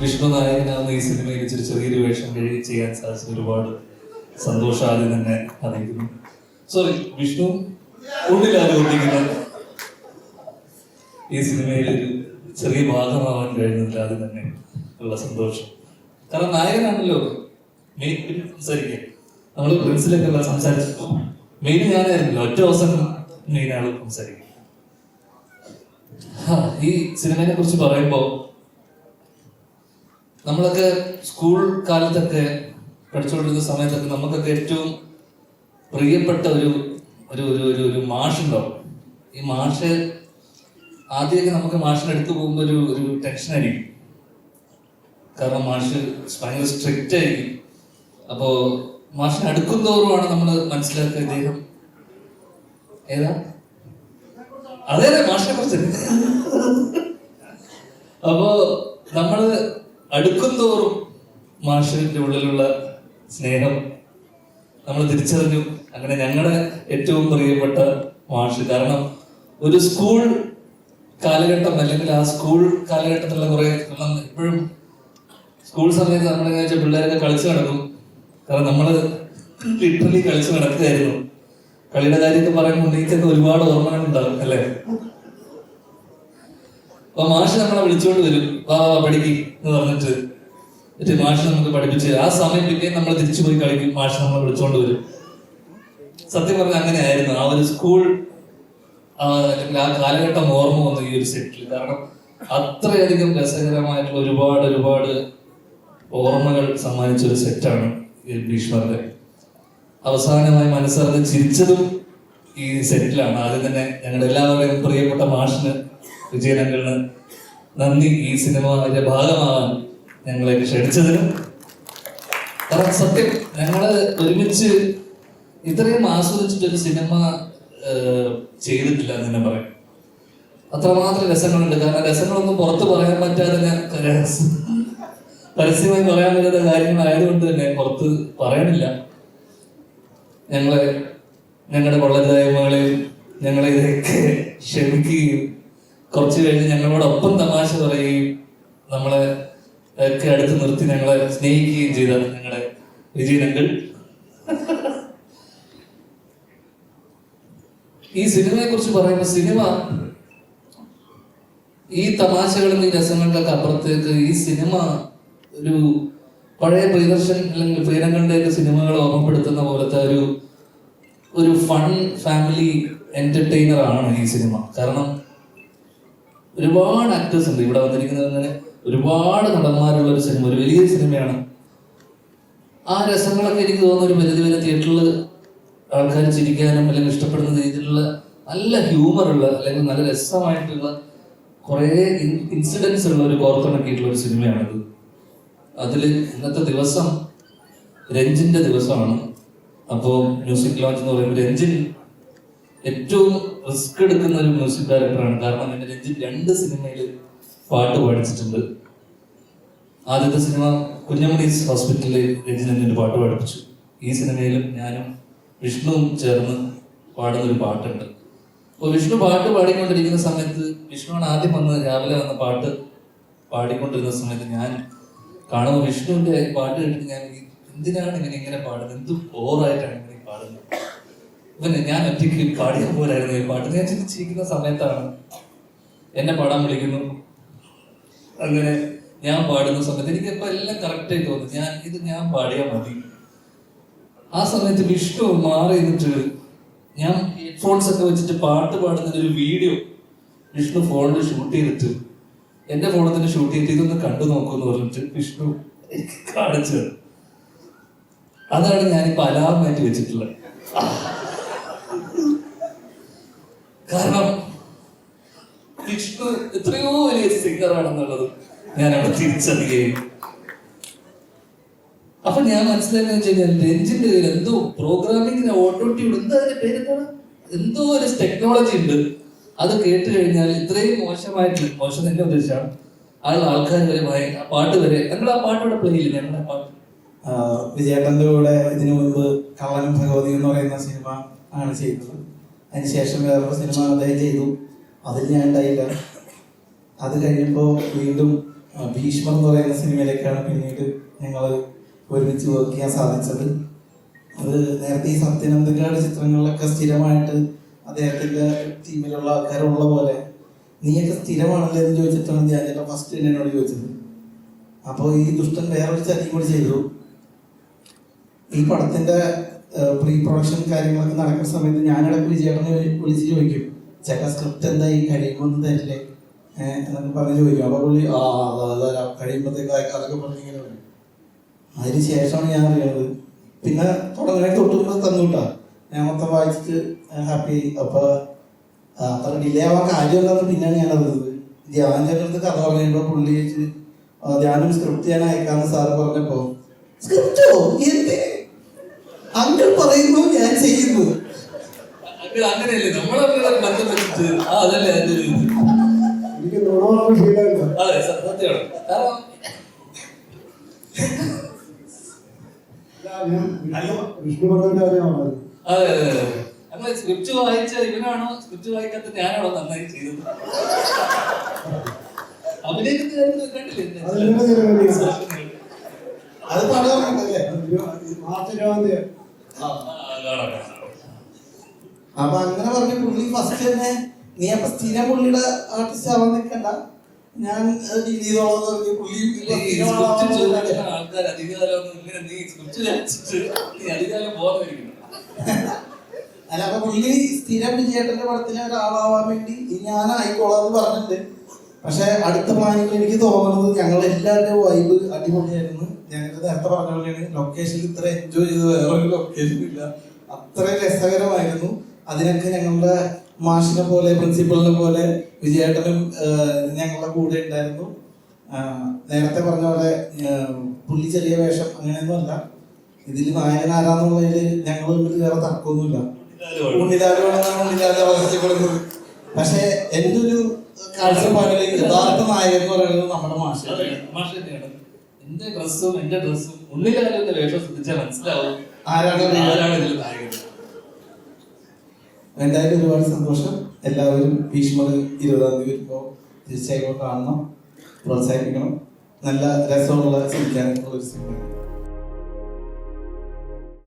വിഷ്ണു നായകനാവുന്ന ഈ സിനിമയിൽ ഇച്ചിരി ചെറിയൊരു വേഷം ചെയ്യാൻ സാധിച്ചത് ഒരുപാട് സന്തോഷം ആദ്യം തന്നെ അറിയിക്കുന്നു. സോറി, വിഷ്ണു ഉള്ളിലാലോചിക്കുന്ന ഈ സിനിമയിൽ ഒരു ചെറിയ ഭാഗമാവാൻ കഴിയുന്നില്ല, ആദ്യം തന്നെ ഉള്ള സന്തോഷം. കാരണം നായകനാണല്ലോ മെയിൻ. സംസാരിക്കുക നമ്മൾ പ്രിൻസിലൊക്കെ സംസാരിച്ചപ്പോ മെയിൻ ഞാനായിരുന്നല്ലോ, ഒറ്റ ദിവസം മെയിനാണ് സംസാരിക്കുക. ഈ സിനിമയെ കുറിച്ച് പറയുമ്പോൾ നമ്മളൊക്കെ സ്കൂൾ കാലത്തൊക്കെ പഠിച്ചുകൊണ്ടിരുന്ന സമയത്തൊക്കെ നമുക്കൊക്കെ ഏറ്റവും പ്രിയപ്പെട്ട ഒരു മാഷുണ്ടാവും. ഈ മാഷ് ആദ്യമൊക്കെ നമുക്ക് മാഷിനെ എടുത്തു പോകുമ്പോൾ ഒരു ടെൻഷനായിരിക്കും. കാരണം മാഷ് ഭയങ്കര സ്ട്രിക്റ്റ് ആയിരിക്കും. അപ്പോൾ മാഷിനെ അടുക്കും തോറുമാണ് നമ്മൾ മനസ്സിലാക്കുക ഇദ്ദേഹം ഏതാ അതെ മാഷിനെ കുറിച്ച്. അപ്പോ നമ്മള് അടുക്കും തോറും മാഷിന്റെ ഉള്ളിലുള്ള സ്നേഹം നമ്മൾ തിരിച്ചറിഞ്ഞു. അങ്ങനെ ഞങ്ങളുടെ ഏറ്റവും പ്രിയപ്പെട്ട മാഷ്. കാരണം ഒരു സ്കൂൾ കാലഘട്ടം, അല്ലെങ്കിൽ ആ സ്കൂൾ കാലഘട്ടത്തിലുള്ള കുറെ, ഇപ്പോഴും സ്കൂൾ സമയത്ത് നമ്മളെങ്ങനെ വെച്ചാൽ പിള്ളേരൊക്കെ കളിച്ചു നടക്കും. കാരണം നമ്മള് ലിറ്ററലി കളിച്ചു നടക്കുകയായിരുന്നു. കളിയുടെ കാര്യമൊക്കെ പറയുമ്പോൾ ഉന്നയിച്ചൊക്കെ ഒരുപാട് ഓർമ്മകൾ ഉണ്ടാകും അല്ലേ. അപ്പൊ മാഷ് നമ്മളെ വിളിച്ചുകൊണ്ട് വരും, പഠിക്കും എന്ന് പറഞ്ഞിട്ട്. എന്നിട്ട് മാഷ് നമുക്ക് പഠിപ്പിച്ച് ആ സമയം പിന്നെയും നമ്മൾ തിരിച്ചു പോയി കളിക്കും. മാഷ് നമ്മളെ വിളിച്ചുകൊണ്ട് വരും. സത്യം പറഞ്ഞാൽ അങ്ങനെയായിരുന്നു ആ ഒരു സ്കൂൾ അല്ലെങ്കിൽ ആ കാലഘട്ടം ഓർമ്മ വന്നു ഈ ഒരു സെറ്റിൽ. കാരണം അത്രയധികം രസകരമായിട്ടുള്ള ഒരുപാട് ഓർമ്മകൾ സമ്മാനിച്ച ഒരു സെറ്റാണ് ഈ ഭീഷ്മരുടെ. അവസാനമായി മനസ്സറിഞ്ഞ് ചിരിച്ചതും ഈ സെറ്റിലാണ്. ആദ്യം തന്നെ ഞങ്ങളുടെ എല്ലാവരുടെയും പ്രിയപ്പെട്ട മാഷിന്, വിജയനങ്ങളിന് നന്ദി. ഈ സിനിമയുടെ ഭാഗമാവാൻ ഞങ്ങളെ ക്ഷണിച്ചതിനും. കാരണം സത്യം ഞങ്ങള് ഒരുമിച്ച് ഇത്രയും ആസ്വദിച്ചിട്ടൊരു സിനിമ ചെയ്തിട്ടില്ല എന്ന് തന്നെ പറയാം. അത്രമാത്രം രസങ്ങളുണ്ട്. കാരണം രസങ്ങളൊന്നും പുറത്ത് പറയാൻ പറ്റാതെ പരസ്യമായി പറയാൻ പറ്റാത്ത കാര്യങ്ങളായതുകൊണ്ട് തന്നെ പുറത്ത് പറയണില്ല. ഞങ്ങളുടെ കൊള്ളരുതായ്മകളെയും ഞങ്ങളെ ഇതൊക്കെ ക്ഷമിക്കുകയും കുറച്ച് കഴിഞ്ഞ് ഞങ്ങളോടൊപ്പം തമാശ പറയുകയും നമ്മളെ ഒക്കെ അടുത്ത് നിർത്തി ഞങ്ങളെ സ്നേഹിക്കുകയും ചെയ്ത ഞങ്ങളുടെ വിജയനങ്ങൾ. ഈ സിനിമയെ കുറിച്ച് പറയുമ്പോൾ സിനിമ ഈ തമാശകളും ഈ രസങ്ങളുടെയൊക്കെ അപ്പുറത്തേക്ക് ഈ സിനിമ ഒരു പഴയ പ്രിയദർശൻ അല്ലെങ്കിൽ പ്രിയരങ്ങളുടെയൊക്കെ സിനിമകൾ ഓർമ്മപ്പെടുത്തുന്ന പോലത്തെ ഒരു ഫൺ ഫാമിലി എന്റർടൈനർ ആണ് ഈ സിനിമ. കാരണം ഒരുപാട് ആക്ടേഴ്സ് ഉണ്ട് ഇവിടെ വന്നിരിക്കുന്നത്. അങ്ങനെ ഒരുപാട് നടന്മാരുള്ള ഒരു സിനിമ, ഒരു വലിയ സിനിമയാണ്. ആ രസങ്ങളൊക്കെ എനിക്ക് തോന്നുന്ന ഒരു പരിധി വരെ തിയേറ്ററിൽ ആൾക്കാർ ചിരിക്കാനും അല്ലെങ്കിൽ ഇഷ്ടപ്പെടുന്ന രീതിയിലുള്ള നല്ല ഹ്യൂമറുള്ള അല്ലെങ്കിൽ നല്ല രസമായിട്ടുള്ള കുറേ ഇൻസിഡൻസ് ഉള്ള ഒരു കോർത്തിണക്കിയിട്ടുള്ള ഒരു സിനിമയാണിത്. അതിൽ ഇന്നത്തെ ദിവസം രഞ്ജിന്റെ ദിവസമാണ്. അപ്പോൾ മ്യൂസിക് ലോഞ്ച് എന്ന് പറയുമ്പോൾ രഞ്ജിൻ ഏറ്റവും റിസ്ക് എടുക്കുന്ന ഒരു മ്യൂസിക് ഡയറക്ടറാണ്. കാരണം എന്നെ രഞ്ജിൻ 2 സിനിമയിൽ പാട്ട് പാടിച്ചിട്ടുണ്ട്. ആദ്യത്തെ സിനിമ കുഞ്ഞമണീസ് ഹോസ്പിറ്റലിൽ രഞ്ജിൻ എന്നിട്ട് പാട്ട് പാടിപ്പിച്ചു. ഈ സിനിമയിലും ഞാനും വിഷ്ണുവും ചേർന്ന് പാടുന്നൊരു പാട്ടുണ്ട്. അപ്പോൾ വിഷ്ണു പാട്ട് പാടിക്കൊണ്ടിരിക്കുന്ന സമയത്ത്, വിഷ്ണുവാണ് ആദ്യം രാവിലെ വന്ന് പാട്ട് പാടിക്കൊണ്ടിരുന്ന സമയത്ത് ഞാൻ കാണുമ്പോൾ വിഷ്ണുവിന്റെ പാട്ട് കേട്ടിട്ട് ഞാൻ എന്തിനാണ് ഇങ്ങനെ പാടുന്നത്, എന്ത് ബോറായിട്ടാണ് ഇങ്ങനെ പാടുന്നത്, ഇവന് ഞാൻ ഒറ്റയ്ക്ക് പാടിയാൽ പോലായിരുന്നു ഈ പാട്ട് ഞാൻ ചിന്തിച്ചിരിക്കുന്ന സമയത്താണ് എന്നെ പാടാൻ വിളിക്കുന്നു. അങ്ങനെ ഞാൻ പാടുന്ന സമയത്ത് എനിക്കിപ്പോൾ എല്ലാം കറക്റ്റായി തോന്നുന്നു, ഞാൻ പാടിയാൽ മതി. ആ സമയത്ത് വിഷ്ണു മാറി നിന്നിട്ട് ഞാൻ ഹെഡ്ഫോൺസ് ഒക്കെ വെച്ചിട്ട് പാട്ട് പാടുന്നതിന്റെ ഒരു വീഡിയോ വിഷ്ണു ഫോണിൽ ഷൂട്ട് ചെയ്തിട്ട് എന്റെ ഫോണിൽ തന്നെ ഷൂട്ട് ചെയ്തിട്ട് ഇതൊന്ന് കണ്ടു നോക്കൂന്ന് പറഞ്ഞിട്ട് വിഷ്ണു എനിക്ക് കാണിച്ചത്. അതാണ് ഞാനിപ്പോ അലാം മാറ്റി വെച്ചിട്ടുള്ളത്. കാരണം വിഷ്ണു എത്രയോ വലിയ സിംഗറാണെന്നുള്ളത് ഞാൻ അവിടെ തിരിച്ചറിയുകയും അപ്പൊ ഞാൻ മനസ്സിലാക്കുന്ന വെച്ച് കഴിഞ്ഞാൽ രഞ്ജിന്റെ കയ്യിൽ എന്തോ പ്രോഗ്രാമിങ്ങിന് ഓട്ടോട്യൂൺ എന്താ അതിന്റെ പേരെന്താണ്, എന്തോ ഒരു ടെക്നോളജി ഉണ്ട്. അത് കേട്ട് കഴിഞ്ഞാൽ ഇത്രയും മോശം തന്നെ ഉദ്ദേശിച്ചാണ് ആൾക്കാർ വരെ പാട്ട് വരെ ഞങ്ങൾ ആ പാട്ട് ഇവിടെ പ്ലേ ചെയ്യില്ല. ഞങ്ങളുടെ പാട്ട് വിജയേട്ടൻ്റെ കൂടെ ഇതിനു മുൻപ് കള്ളനും ഭഗവതി എന്ന് പറയുന്ന സിനിമ ആണ് ചെയ്തത്. അതിനുശേഷം വേറൊരു സിനിമ അദ്ദേഹം ചെയ്തു, അതിൽ ഞാൻ ഉണ്ടായില്ല. അത് കഴിഞ്ഞപ്പോൾ വീണ്ടും ഭീഷ്മർ എന്ന് പറയുന്ന സിനിമയിലേക്കാണ് പിന്നീട് ഞങ്ങൾ ഒരുമിച്ച് വർക്ക് ചെയ്യാൻ സാധിച്ചത്. അത് നേരത്തെ ഈ സത്യനന്ദിക്കാട് ചിത്രങ്ങളിലൊക്കെ സ്ഥിരമായിട്ട് അദ്ദേഹത്തിന്റെ ടീമിലുള്ള ആൾക്കാരുള്ള പോലെ നീയൊക്കെ സ്ഥിരമാണല്ലോ എന്ന് ചോദിച്ചിട്ടാണ് ഞാൻ ചേട്ടാ ഫസ്റ്റ് എന്നോട് ചോദിച്ചത്. അപ്പോൾ ഈ ദുഷ്ടൻ വേറൊരു ചതിയും കൂടി ചെയ്തു. ഈ പടത്തിന്റെ പ്രീ പ്രൊഡക്ഷൻ കാര്യങ്ങളൊക്കെ നടക്കുന്ന സമയത്ത് ഞാനിടയ്ക്ക് വിജയേട്ടനെ വിളിച്ച് ചോദിക്കും, ചേട്ടാ സ്ക്രിപ്റ്റ് എന്തായി കഴിയുമ്പോൾ ഒന്നും തരില്ലേ എന്നൊക്കെ പറഞ്ഞ് ചോദിക്കും. അപ്പോൾ പുള്ളി കഴിയുമ്പോഴത്തേക്ക് അതൊക്കെ പറഞ്ഞിങ്ങനെ വരും. അതിന് ശേഷമാണ് ഞാൻ അറിയുന്നത്. പിന്നെ തുടങ്ങാൻ തൊട്ടുമ്പോൾ തന്നുവിട്ടാ ഞാൻ മൊത്തം വായിച്ചിട്ട് ഹാപ്പി. അപ്പോൾ അത്ര ഡിലേ ആവാൻ കാര്യം എന്താണെന്ന് പിന്നെയാണ് ഞാൻ അറിഞ്ഞത്. ധ്യാൻ്റെ അടുത്ത് കഥ പറഞ്ഞപ്പോൾ പുള്ളി വെച്ച് ധ്യാനും സ്ക്രിപ്റ്റ് ഞാൻ അയക്കാമെന്ന് സാറ് പറഞ്ഞപ്പോ സ്ക്രിപ്റ്റോ എന്ത് അങ്കിൾ പറയുന്നു ഞാൻ ചെയ്യുന്നു. അങ്ങനെയല്ലേ നമ്മളെ ബന്ധം വെച്ചിട്ട് അതല്ലേ അതിന്റെ ഒരു ഇത്. അതെ സത്യമാണ്. അതെ അതെ അതെ ഞങ്ങൾ സ്ക്രിപ്റ്റ് വായിച്ച ഇവനാണോ സ്ക്രിപ്റ്റ് വായിക്കാത്ത ഞാനാണോ നന്നായി ചെയ്തത്? അഭിനയിക്കുന്ന കണ്ടില്ലേ? അത് പറഞ്ഞല്ലേ അപ്പൊ അങ്ങനെ പറഞ്ഞ പുള്ളി ഫസ്റ്റ് തന്നെ നീ അപ്പൊ സ്ഥിരം പുള്ളിയുടെ ആർട്ടിസ്റ്റ് ആവാൻ നിൽക്കണ്ട, ഞാൻ ഡീൽ ചെയ്തോളാം പറഞ്ഞു. പുള്ളി ആൾക്കാർ അധികാരം നീ സ്ക്രിപ്റ്റ് അധികാരം ബോധമായിരിക്കണം. അല്ല അപ്പൊ പുള്ളി സ്ഥിരം വിജയേട്ടന്റെ പടത്തിലെ ഒരാളാവാൻ വേണ്ടി ഞാൻ ആയിക്കോളാന്ന് പറഞ്ഞിട്ടുണ്ട്. പക്ഷെ അടുത്ത പ്ലാനിങ്ങിൽ എനിക്ക് തോന്നുന്നത് ഞങ്ങൾ എല്ലാവരുടെയും വൈബ് അടിപൊളിയായിരുന്നു. ഞങ്ങൾക്ക് നേരത്തെ പറഞ്ഞ പോലെയാണ് ലൊക്കേഷനിൽ ഇത്ര എൻജോയ് ചെയ്ത് വേറൊരു ലൊക്കേഷൻ ഇല്ല, അത്ര രസകരമായിരുന്നു. അതിനൊക്കെ ഞങ്ങളുടെ മാഷിനെ പോലെ പ്രിൻസിപ്പളിനെ പോലെ വിജയേട്ടനും ഞങ്ങളുടെ കൂടെ ഉണ്ടായിരുന്നു. നേരത്തെ പറഞ്ഞ പോലെ പുള്ളി ചെറിയ വേഷം അങ്ങനെയൊന്നും അല്ല. ഇതിൽ നായകൻ ആരാന്നുള്ളതിൽ ഞങ്ങൾ തമ്മിൽ വേറെ തർക്കമൊന്നുമില്ല. ഉണ്ണിലാലുകൊടുക്കുന്നത്. പക്ഷെ എൻ്റെ ഒരു കാഴ്ചപ്പാടിൽ യഥാർത്ഥ നായകൻ എന്ന് പറയുന്നത് നമ്മുടെ മാഷ് തന്നെയാണ്. എന്റെ ഡ്രസ്സും എന്റെ ഡ്രസ്സും ഉണ്ണിലാലുവിന്റെ വേഷം ശ്രദ്ധിച്ചാൽ മനസ്സിലാവും ആരാണ് ഇതിൽ നായകൻ. എന്തായാലും ഒരുപാട് സന്തോഷം. എല്ലാവരും ഭീഷ്മർ 20-ാം തീയതി വരുമ്പോൾ തീർച്ചയായും കാണണം, പ്രോത്സാഹിപ്പിക്കണം. നല്ല രസമുള്ള ചിരിക്കാനുള്ള ഒരു സിനിമ.